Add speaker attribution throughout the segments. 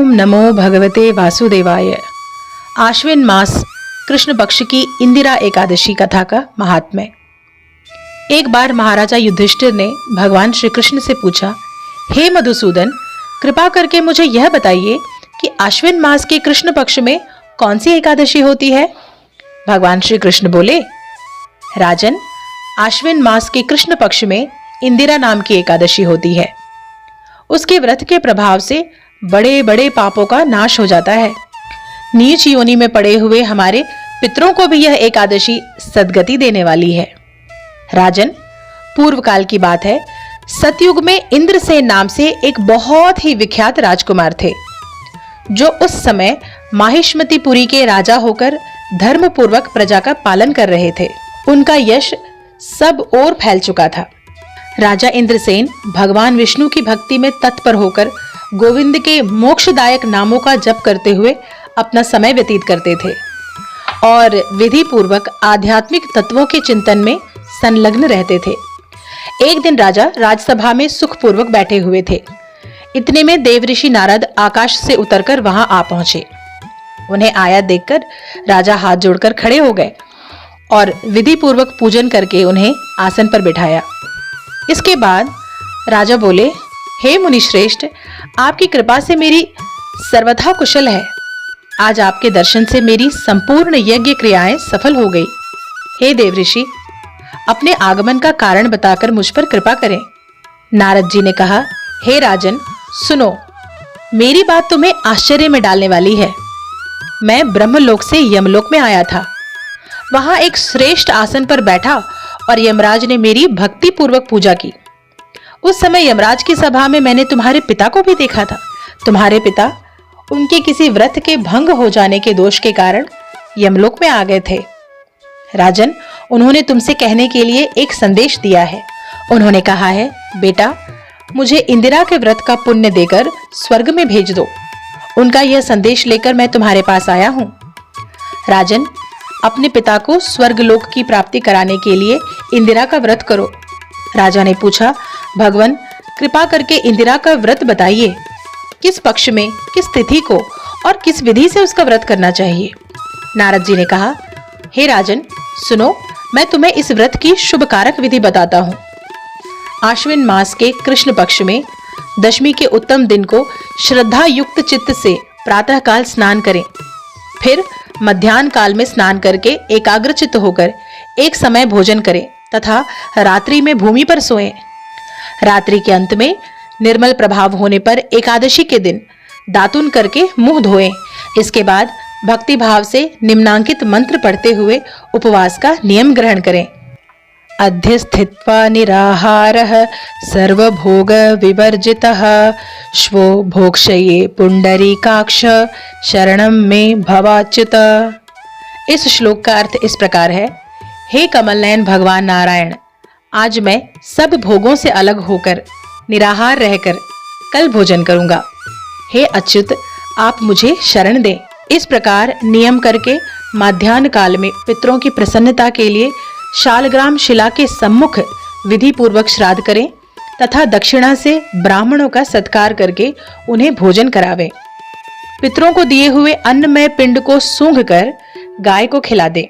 Speaker 1: ओम नमो भगवते वासुदेवाय। आश्विन मास कृष्ण पक्ष की इंदिरा एकादशी कथा का महात्म्य। एक बार महाराजा युधिष्ठिर ने भगवान श्री कृष्ण से पूछा, हे मधुसूदन, कृपा करके मुझे यह बताइए कि आश्विन मास के कृष्ण पक्ष में कौन सी एकादशी होती है। भगवान श्री कृष्ण बोले, राजन, आश्विन मास के कृष्ण पक्ष में इंदिरा नाम की एकादशी होती है। उसके व्रत के प्रभाव से बड़े बड़े पापों का नाश हो जाता है। नीच योनि में पड़े हुए हमारे पितरों को भी यह एकादशी सद्गति देने वाली है। राजन, पूर्व काल की बात है, सतयुग में इंद्रसेन नाम से एक बहुत ही विख्यात राजकुमार थे, जो उस समय माहिष्मतिपुरी के राजा होकर धर्म पूर्वक प्रजा का पालन कर रहे थे। उनका यश सब ओर फैल चुका था। राजा इंद्रसेन भगवान विष्णु की भक्ति में तत्पर होकर गोविंद के मोक्षदायक नामों का जप करते हुए अपना समय व्यतीत करते थे और विधि पूर्वक आध्यात्मिक तत्वों के चिंतन में संलग्न रहते थे। एक दिन राजा राजसभा में सुखपूर्वक बैठे हुए थे। इतने में देवऋषि नारद आकाश से उतरकर वहां आ पहुंचे। उन्हें आया देखकर राजा हाथ जोड़कर खड़े हो गए और विधि पूर्वक पूजन करके उन्हें आसन पर बिठाया। इसके बाद राजा बोले, हे मुनिश्रेष्ठ, आपकी कृपा से मेरी सर्वथा कुशल है। आज आपके दर्शन से मेरी संपूर्ण यज्ञ क्रियाएं सफल हो गई। हे देवऋषि, अपने आगमन का कारण बताकर मुझ पर कृपा करें। नारद जी ने कहा, हे राजन, सुनो, मेरी बात तुम्हें आश्चर्य में डालने वाली है। मैं ब्रह्मलोक से यमलोक में आया था। वहां एक श्रेष्ठ आसन पर बैठा और यमराज ने मेरी भक्ति पूर्वक पूजा की। उस समय यमराज की सभा में मैंने तुम्हारे पिता को भी देखा था। तुम्हारे पिता उनके किसी व्रत के भंग हो जाने के दोष के कारण यमलोक में आ गए थे। राजन, उन्होंने तुमसे कहने के लिए एक संदेश दिया है। उन्होंने कहा है, बेटा, मुझे इंदिरा के व्रत का पुण्य देकर स्वर्ग में भेज दो। उनका यह संदेश लेकर मैं तुम्हारे पास आया हूं। राजन, अपने पिता को स्वर्गलोक की प्राप्ति कराने के लिए इंदिरा का व्रत करो। राजा ने पूछा, भगवान, कृपा करके इंदिरा का व्रत बताइए। किस पक्ष में, किस तिथि को और किस विधि से उसका व्रत करना चाहिए। नारद जी ने कहा, हे राजन, सुनो, मैं तुम्हें इस व्रत की शुभ कारक विधि बताता हूँ। आश्विन मास के कृष्ण पक्ष में दशमी के उत्तम दिन को श्रद्धा युक्त चित्त से प्रातः काल स्नान करें। फिर मध्याह्न काल में स्नान करके एकाग्रचित्त होकर एक समय भोजन करें तथा रात्रि में भूमि पर सोएं। रात्रि के अंत में निर्मल प्रभाव होने पर एकादशी के दिन दातुन करके मुंह धोएं। इसके बाद भक्ति भाव से निम्नांकित मंत्र पढ़ते हुए उपवास का नियम ग्रहण करें। अध्यस्थित्वा निराहारः सर्वभोग विवर्जितः श्वो भोक्षये पुंडरीकाक्ष शरणं मे भवाच्युत। इस श्लोक का अर्थ इस प्रकार है, हे कमलनयन भगवान नारायण, आज मैं सब भोगों से अलग होकर निराहार रहकर कल भोजन करूंगा। हे अच्युत, आप मुझे शरण दें। इस प्रकार नियम करके मध्याह्न काल में पितरों की प्रसन्नता के लिए शालग्राम शिला के सम्मुख विधि पूर्वक श्राद्ध करें तथा दक्षिणा से ब्राह्मणों का सत्कार करके उन्हें भोजन करावें। पितरों को दिए हुए अन्नमय पिंड को सूंघकर गाय को खिला दें।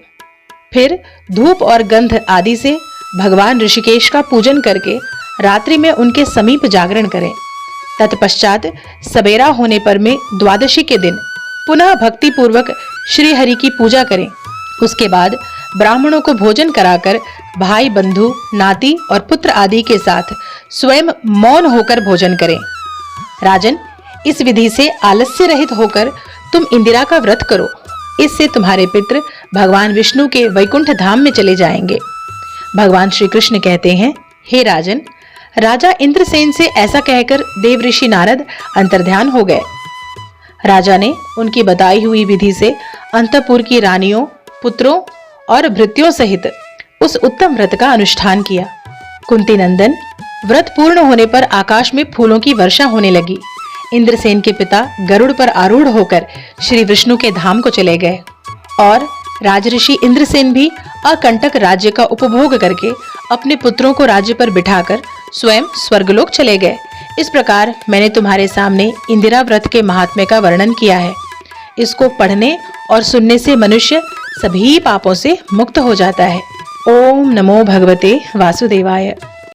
Speaker 1: फिर धूप और गंध आदि से भगवान ऋषिकेश का पूजन करके रात्रि में उनके समीप जागरण करें। तत्पश्चात सवेरा होने पर में द्वादशी के दिन पुनः भक्ति पूर्वक श्री हरि की पूजा करें। उसके बाद ब्राह्मणों को भोजन कराकर भाई बंधु नाती और पुत्र आदि के साथ स्वयं मौन होकर भोजन करें। राजन, इस विधि से आलस्य रहित होकर तुम इंदिरा का व्रत करो। इससे तुम्हारे पितृ भगवान विष्णु के वैकुंठ धाम में चले जाएंगे। भगवान श्री कृष्ण कहते हैं, हे राजन, राजा इंद्रसेन से ऐसा कहकर देवऋषि नारद अंतर्ध्यान हो गए। राजा ने उनकी बताई हुई विधि से अंतपुर की रानियों, पुत्रों और भृत्यों सहित उस उत्तम व्रत का अनुष्ठान किया। कुंती नंदन, व्रत पूर्ण होने पर आकाश में फूलों की वर्षा होने लगी। इंद्रसेन के पिता गरुड़ पर आरूढ़ होकर श्री विष्णु के धाम को चले गए और राजऋषि इंद्रसेन भी अकंटक राज्य का उपभोग करके अपने पुत्रों को राज्य पर बिठाकर स्वयं स्वर्गलोक चले गए। इस प्रकार मैंने तुम्हारे सामने इंदिरा व्रत के महात्म्य का वर्णन किया है। इसको पढ़ने और सुनने से मनुष्य सभी पापों से मुक्त हो जाता है। ओम नमो भगवते वासुदेवाय।